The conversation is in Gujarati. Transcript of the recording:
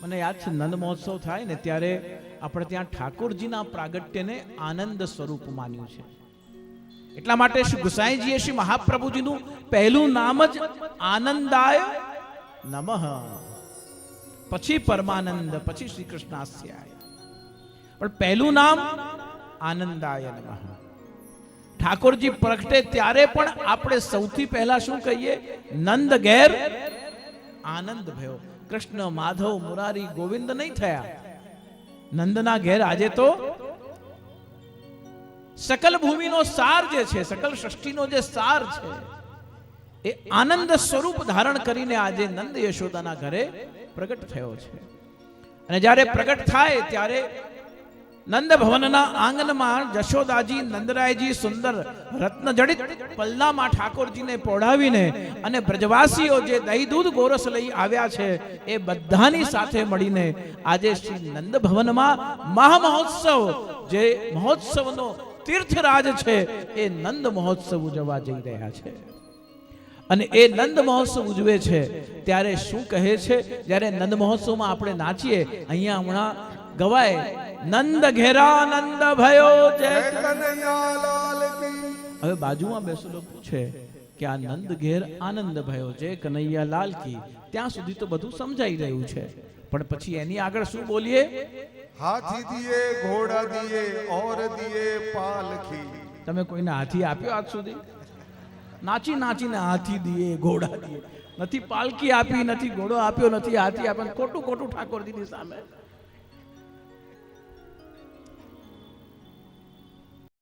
મને યાદ છે નંદ મહોત્સવ થાય ને ત્યારે આપણે ત્યાં ઠાકોરજીના પ્રાગટ્યને આનંદ સ્વરૂપ માન્યું છે. એટલા માટે શ્રી ગુસાઈજીએ શ્રી મહાપ્રભુજીનું પહેલું નામ જ આનંદાય નમઃ, પછી પરમાનંદ, પછી શ્રી કૃષ્ણાસ્યાય, પણ પહેલું નામ આનંદાય નમઃ. ઠાકોરજી પ્રગટે ત્યારે પણ આપણે સૌથી પહેલા શું કહીએ? નંદ ઘેર આનંદ ભયો. કૃષ્ણ, માધવ, મુરારી, ગોવિંદ નહીં થયા. નંદના ઘેર આજે તો સકલ ભૂમિનો સાર જે છે, સકલ સૃષ્ટિનો જે સાર છે, એ આનંદ સ્વરૂપ ધારણ કરીને આજે નંદ યશોદાના ઘરે પ્રગટ થયો છે. અને જ્યારે પ્રગટ થાય ત્યારે નંદ ભવનના આંગણમાં જશોદાજી નંદરાયજી સુંદર રત્નજડિત પલ્લામાં ઠાકોરજીને પોઢાવીને અને બ્રજવાસીઓ જે દહીં દૂધ ગોરસ લઈ આવ્યા છે એ બધાની સાથે મળીને આજે શ્રી નંદ ભવનમાં મહામહોત્સવ, જે મહોત્સવનો તીર્થરાજ છે, એ નંદ મહોત્સવ ઉજવવા જઈ રહ્યા છે. અને એ નંદ મહોત્સવ ઉજવે છે ત્યારે શું કહે છે? જ્યારે નંદ મહોત્સવમાં આપણે નાચીએ, અહીંયા હમણાં ગવાય નંદ ઘેરા નંદ ભયો જય કનૈયાલાલ કી. હવે બાજુમાં બેસેલો પૂછે કે આ નંદ ઘેર આનંદ ભયો જય કનૈયાલાલ કી, ત્યાં સુધી તો બધું સમજાઈ રહ્યું છે, પણ પછી એની આગળ શું બોલીએ? હાથી દિયે ઘોડા દિયે ઓર દિયે પાલખી. તમે કોઈને હાથી આપ્યો આજ સુધી? નાચી નાચીને હાથી દિયે ઘોડા દિયે, નથી પાલકી આપી, નથી ઘોડો આપ્યો, નથી હાથી આપ્યો. ખોટું ખોટું ઠાકોરજીની સામે.